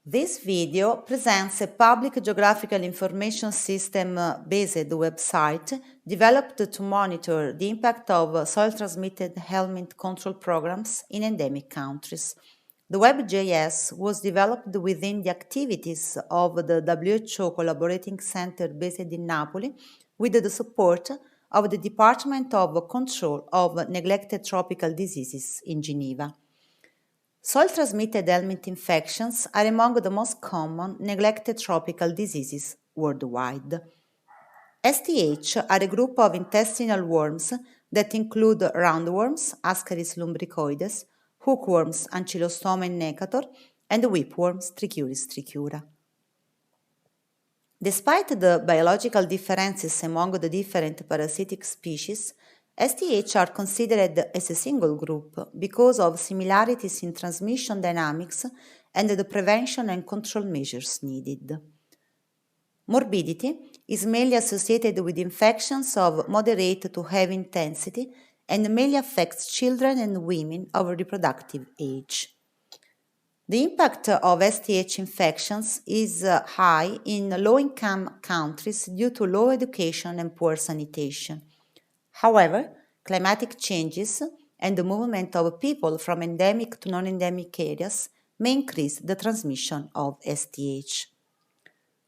This video presents a public geographical information system-based website developed to monitor the impact of soil-transmitted helminth control programs in endemic countries. The WebGIS was developed within the activities of the WHO Collaborating Center based in Napoli with the support of the Department of Control of Neglected Tropical Diseases in Geneva. Soil-transmitted helminth infections are among the most common neglected tropical diseases worldwide. STH are a group of intestinal worms that include roundworms, Ascaris lumbricoides, hookworms, Ancylostoma necator, and whipworms, Trichuris trichura. Despite the biological differences among the different parasitic species, STH are considered as a single group because of similarities in transmission dynamics and the prevention and control measures needed. Morbidity is mainly associated with infections of moderate to heavy intensity and mainly affects children and women of reproductive age. The impact of STH infections is high in low-income countries due to low education and poor sanitation. However, climatic changes and the movement of people from endemic to non-endemic areas may increase the transmission of STH.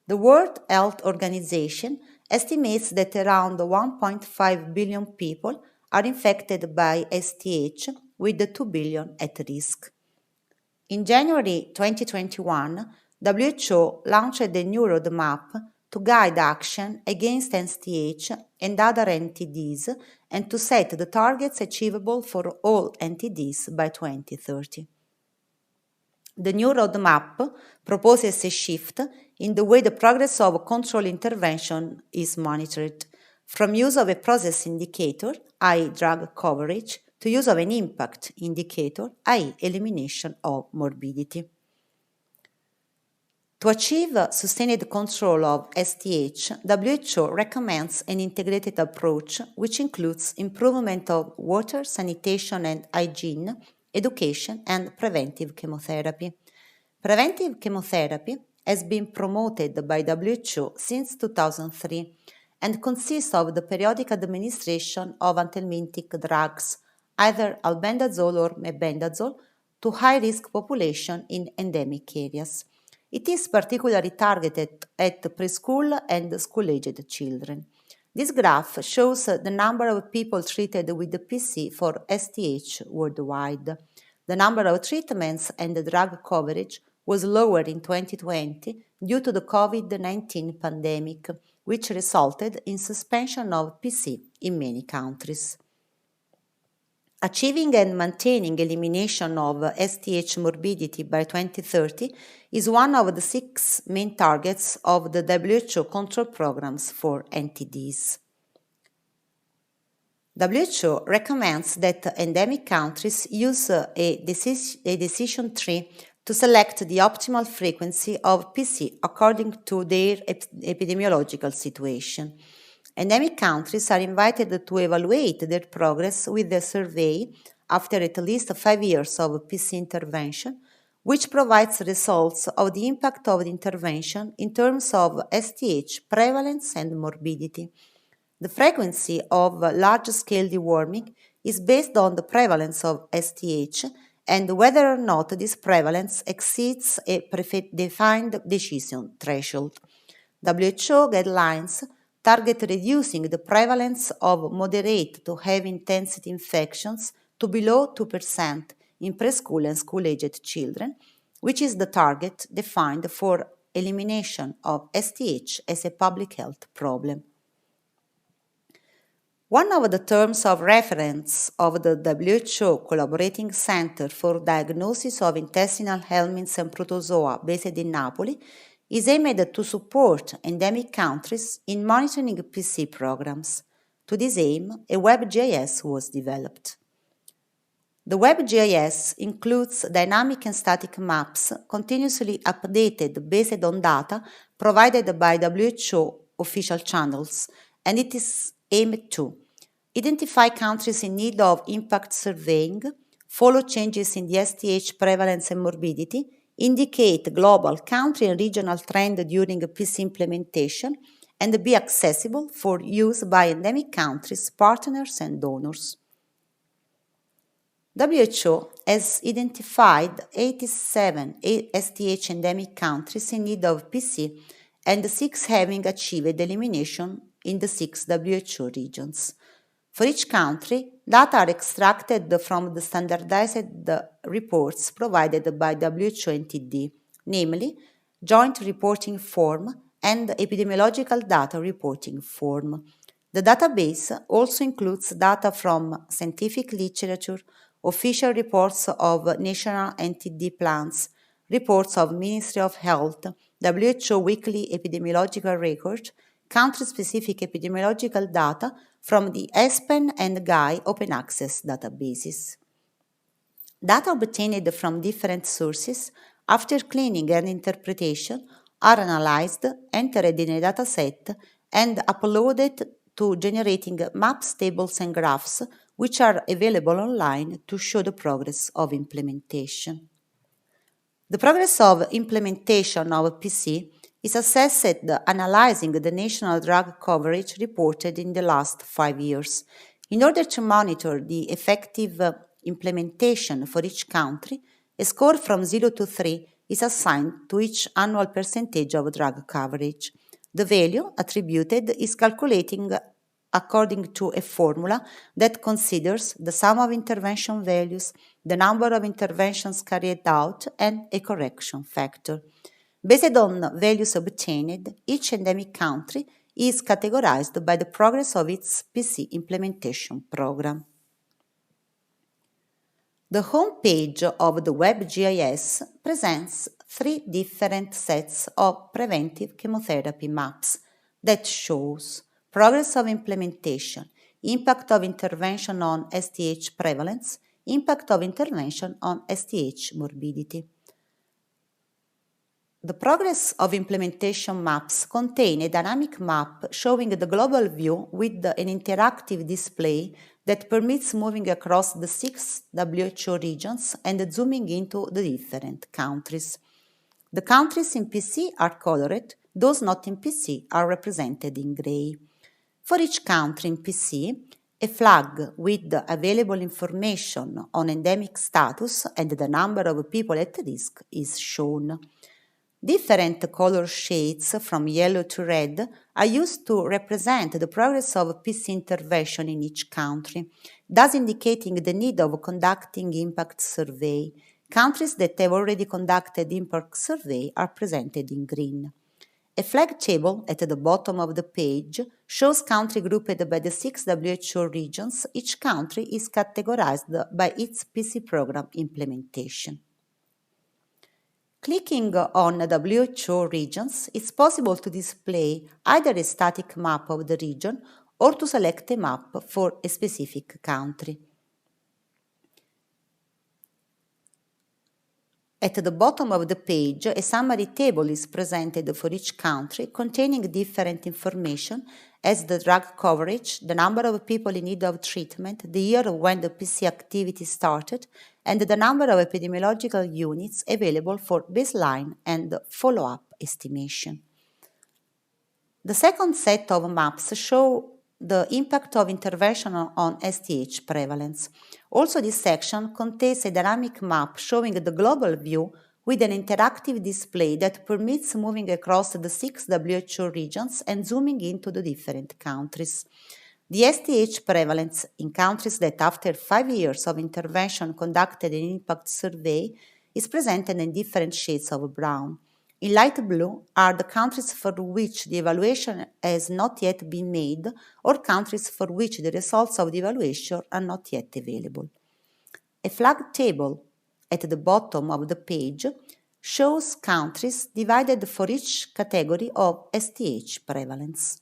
The World Health Organization estimates that around 1.5 billion people are infected by STH, with 2 billion at risk. In January 2021, WHO launched a new roadmap to guide action against STH and other NTDs and to set the targets achievable for all NTDs by 2030. The new roadmap proposes a shift in the way the progress of control intervention is monitored, from use of a process indicator, i.e. drug coverage, to use of an impact indicator, i.e. elimination of morbidity. To achieve sustained control of STH, WHO recommends an integrated approach which includes improvement of water, sanitation and hygiene, education and preventive chemotherapy. Preventive chemotherapy has been promoted by WHO since 2003 and consists of the periodic administration of anthelmintic drugs, either albendazole or mebendazole, to high-risk population in endemic areas. It is particularly targeted at preschool and school-aged children. This graph shows the number of people treated with the PC for STH worldwide. The number of treatments and the drug coverage was lower in 2020 due to the COVID-19 pandemic, which resulted in suspension of PC in many countries. Achieving and maintaining elimination of STH morbidity by 2030 is one of the 6 main targets of the WHO control programs for NTDs. WHO recommends that endemic countries use a decision tree to select the optimal frequency of PC according to their epidemiological situation. Endemic countries are invited to evaluate their progress with a survey after at least 5 years of PC intervention, which provides results of the impact of the intervention in terms of STH prevalence and morbidity. The frequency of large-scale deworming is based on the prevalence of STH and whether or not this prevalence exceeds a predefined decision threshold. WHO guidelines target reducing the prevalence of moderate to heavy intensity infections to below 2% in preschool and school-aged children, which is the target defined for elimination of STH as a public health problem. One of the terms of reference of the WHO Collaborating Center for Diagnosis of Intestinal Helminths and Protozoa based in Napoli is aimed to support endemic countries in monitoring PC programs. To this aim, a WebGIS was developed. The WebGIS includes dynamic and static maps continuously updated based on data provided by WHO official channels, and it is aimed to identify countries in need of impact surveying, follow changes in the STH prevalence and morbidity, indicate global, country, and regional trend during PC implementation, and be accessible for use by endemic countries, partners, and donors. WHO has identified 87 STH endemic countries in need of PC and 6 having achieved elimination in the 6 WHO regions. For each country, data are extracted from the standardized reports provided by WHO and TD, namely Joint Reporting Form and Epidemiological Data Reporting Form. The database also includes data from scientific literature, official reports of national NTD plans, reports of Ministry of Health, WHO weekly epidemiological record, country-specific epidemiological data from the ESPEN and GAI open access databases. Data obtained from different sources, after cleaning and interpretation, are analyzed, entered in a dataset, and uploaded to generating maps, tables, and graphs, which are available online to show the progress of implementation. The progress of implementation of PC is assessed analyzing the national drug coverage reported in the last 5 years. In order to monitor the effective implementation for each country, a score from 0 to 3 is assigned to each annual percentage of drug coverage. The value attributed is calculating according to a formula that considers the sum of intervention values, the number of interventions carried out, and a correction factor. Based on values obtained, each endemic country is categorized by the progress of its PC implementation program. The home page of the WebGIS presents 3 different sets of preventive chemotherapy maps that shows progress of implementation, impact of intervention on STH prevalence, impact of intervention on STH morbidity. The progress of implementation maps contain a dynamic map showing the global view with an interactive display that permits moving across the 6 WHO regions and zooming into the different countries. The countries in PC are colored, those not in PC are represented in gray. For each country in PC, a flag with the available information on endemic status and the number of people at risk is shown. Different color shades from yellow to red are used to represent the progress of PC intervention in each country, thus indicating the need of conducting impact survey. Countries that have already conducted impact survey are presented in green. A flag table at the bottom of the page shows country grouped by the 6 WHO regions. Each country is categorized by its PC program implementation. Clicking on WHO regions, it's possible to display either a static map of the region or to select a map for a specific country. At the bottom of the page, a summary table is presented for each country containing different information as the drug coverage, the number of people in need of treatment, the year when the PC activity started, and the number of epidemiological units available for baseline and follow-up estimation. The second set of maps show the impact of intervention on STH prevalence. Also, this section contains a dynamic map showing the global view with an interactive display that permits moving across the 6 WHO regions and zooming into the different countries. The STH prevalence in countries that after 5 years of intervention conducted an impact survey is presented in different shades of brown. In light blue are the countries for which the evaluation has not yet been made or countries for which the results of the evaluation are not yet available. A flag table at the bottom of the page shows countries divided for each category of STH prevalence.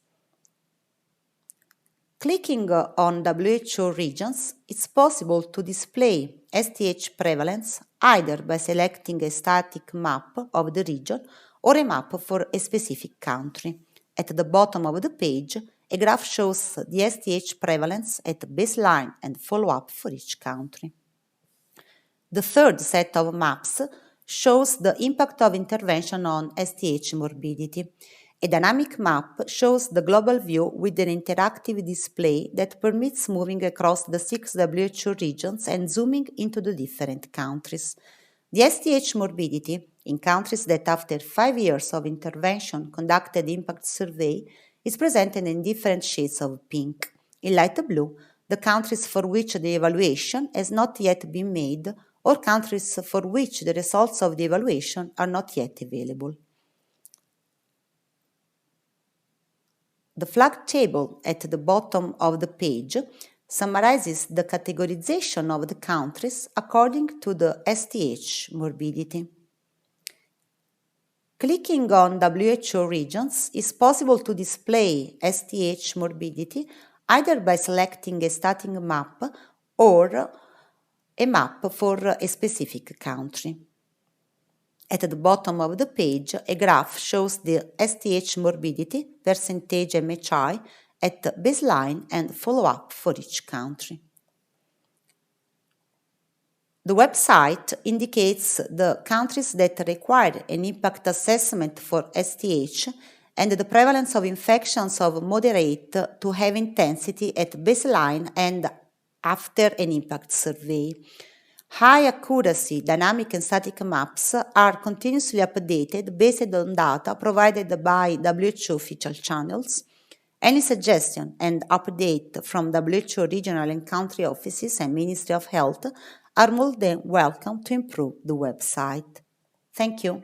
Clicking on WHO regions, it's possible to display STH prevalence either by selecting a static map of the region or a map for a specific country. At the bottom of the page, a graph shows the STH prevalence at baseline and follow-up for each country. The third set of maps shows the impact of intervention on STH morbidity. A dynamic map shows the global view with an interactive display that permits moving across the 6 WHO regions and zooming into the different countries. The STH morbidity in countries that after 5 years of intervention conducted impact survey is presented in different shades of pink. In light blue, the countries for which the evaluation has not yet been made or countries for which the results of the evaluation are not yet available. The flag table at the bottom of the page summarizes the categorization of the countries according to the STH morbidity. Clicking on WHO regions is possible to display STH morbidity either by selecting a static map or a map for a specific country. At the bottom of the page, a graph shows the STH morbidity percentage MHI at baseline and follow-up for each country. The website indicates the countries that require an impact assessment for STH and the prevalence of infections of moderate to heavy intensity at baseline and after an impact survey. High accuracy dynamic and static maps are continuously updated based on data provided by WHO official channels. Any suggestion and update from WHO regional and country offices and Ministry of Health are more than welcome to improve the website. Thank you.